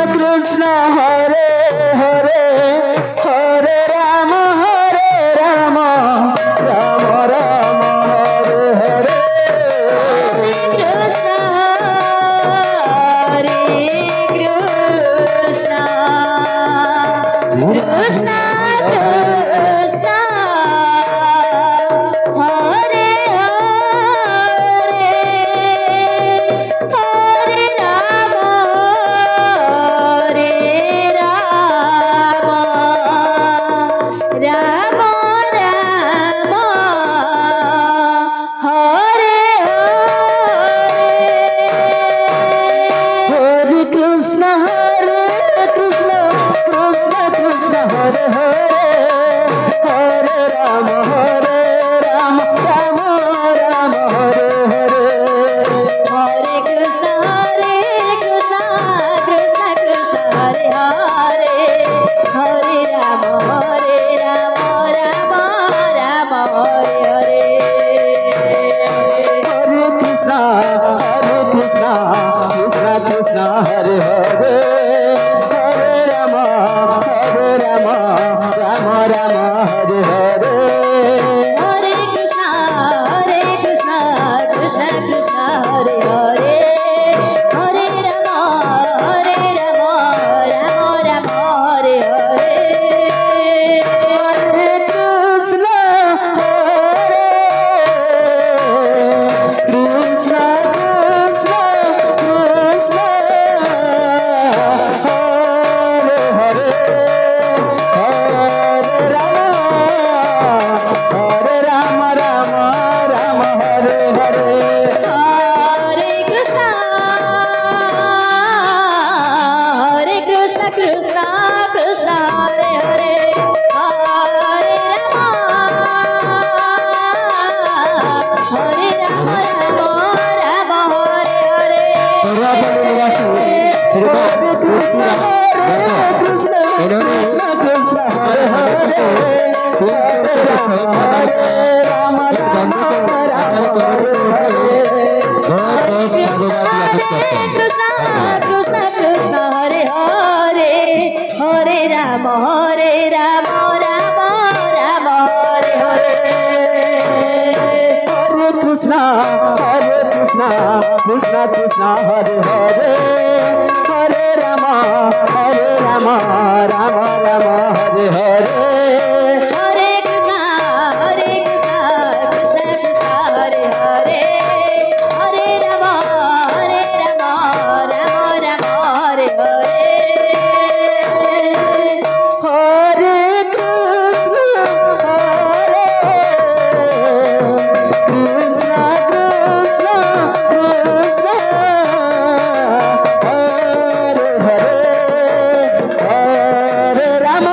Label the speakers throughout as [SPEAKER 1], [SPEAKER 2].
[SPEAKER 1] Krishna Hare Hare Hare Ram Ram Ram Hare Hare
[SPEAKER 2] Krishna Hare Krishna Krishna Krishna Hare Hare Hare Ram Ram Ram Hare
[SPEAKER 1] Hare Krishna Krishna Krishna Hare Hare Hare Ram Ram Ram Hare Hare
[SPEAKER 2] Hare Krishna Krishna Krishna Hare Hare Hare Ram Ram Ram Hare Hare
[SPEAKER 1] Hare Krishna Krishna Krishna Hare Hare Hare Ram Ram Ram Hare Hare
[SPEAKER 2] Hare Krishna Krishna Krishna Hare Hare Hare Ram Ram Ram Hare Hare
[SPEAKER 1] Hare Krishna Krishna Krishna Hare Hare Hare Ram Ram Hare Hare
[SPEAKER 2] Hare Krishna Krishna Krishna Hare Hare Hare Ram Ram Hare Hare
[SPEAKER 1] Hare Krishna Krishna Hare Hare Hare Ram
[SPEAKER 2] Krishna Krishna Hare Hare Hare Ram Ram Ram Hare Hare
[SPEAKER 1] Hare Krishna Krishna Hare Hare Hare Ram Ram Ram Hare Hare
[SPEAKER 2] Hare Krishna Krishna Krishna Hare Hare Hare Ram Ram Ram Hare Hare
[SPEAKER 1] Hare Krishna Krishna Hare Hare Hare Ram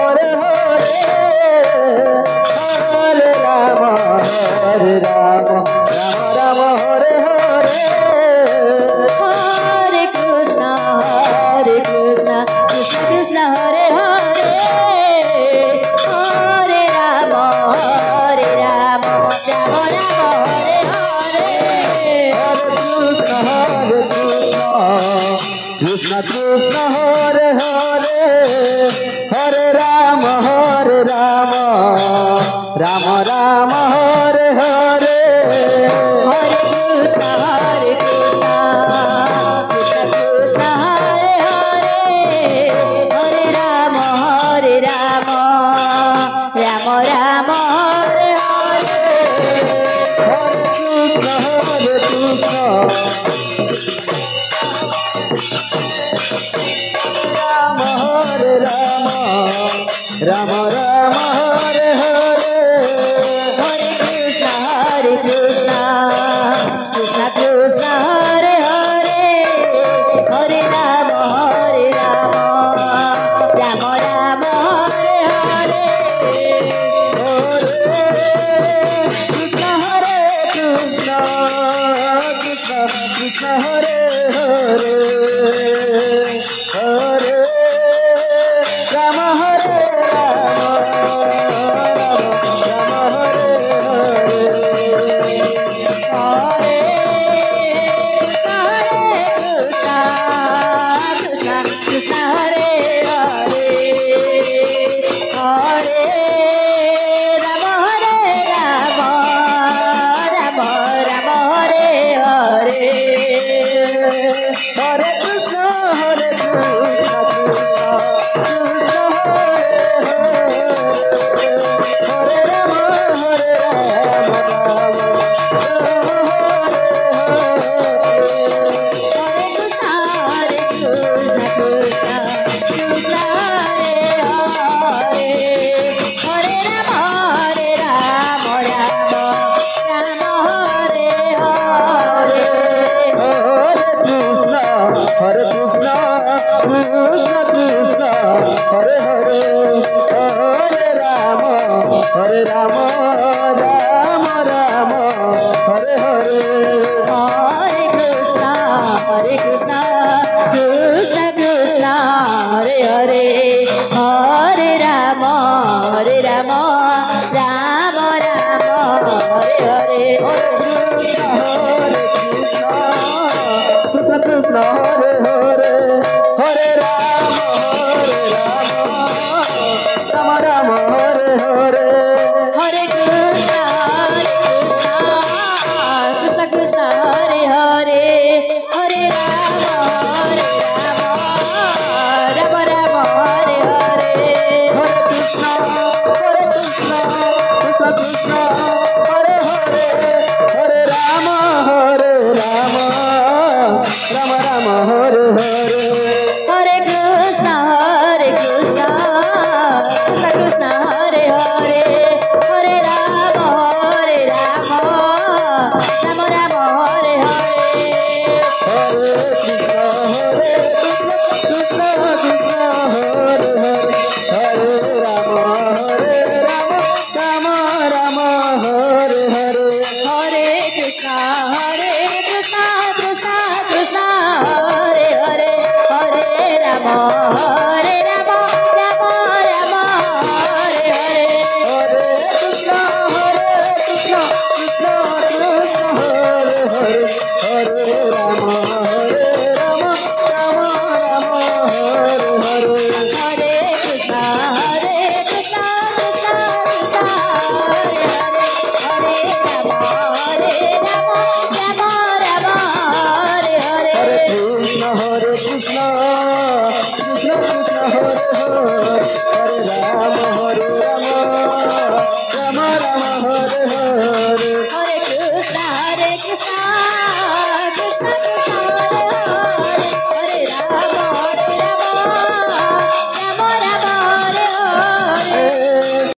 [SPEAKER 1] Hare Hare Hare Rama Hare Rama Rama Rama Hare Hare
[SPEAKER 2] Hare Krishna Krishna Krishna Hare Hare Hare Rama Rama Rama Hare Hare
[SPEAKER 1] Krishna Krishna Hare Hare Hare Rama Rama Rama Hare Hare
[SPEAKER 2] Hare Krishna Krishna Krishna Hare Hare Hare Rama Rama Rama Hare Hare
[SPEAKER 1] Hare Krishna Rama Hare Rama Rama Rama Hare Hare
[SPEAKER 2] Hare Krishna Krishna Krishna Hare Hare Hare Rama Rama Rama Hare Hare
[SPEAKER 1] Krishna Hare Krishna Krishna Krishna Hare Hare Hare Rama Hare Rama Rama Hare Hare
[SPEAKER 2] Hare Krishna Krishna Hare Hare Hare Rama Rama Hare Hare
[SPEAKER 1] Hare Krishna Krishna Hare Rama Hare Krishna Krishna Hare Hare Hare Rama Rama Rama Hare Hare
[SPEAKER 2] Hare Krishna Krishna Krishna Hare Hare Hare Rama Rama Rama Hare Hare
[SPEAKER 1] Krishna Krishna Hare Hare Hare Rama Rama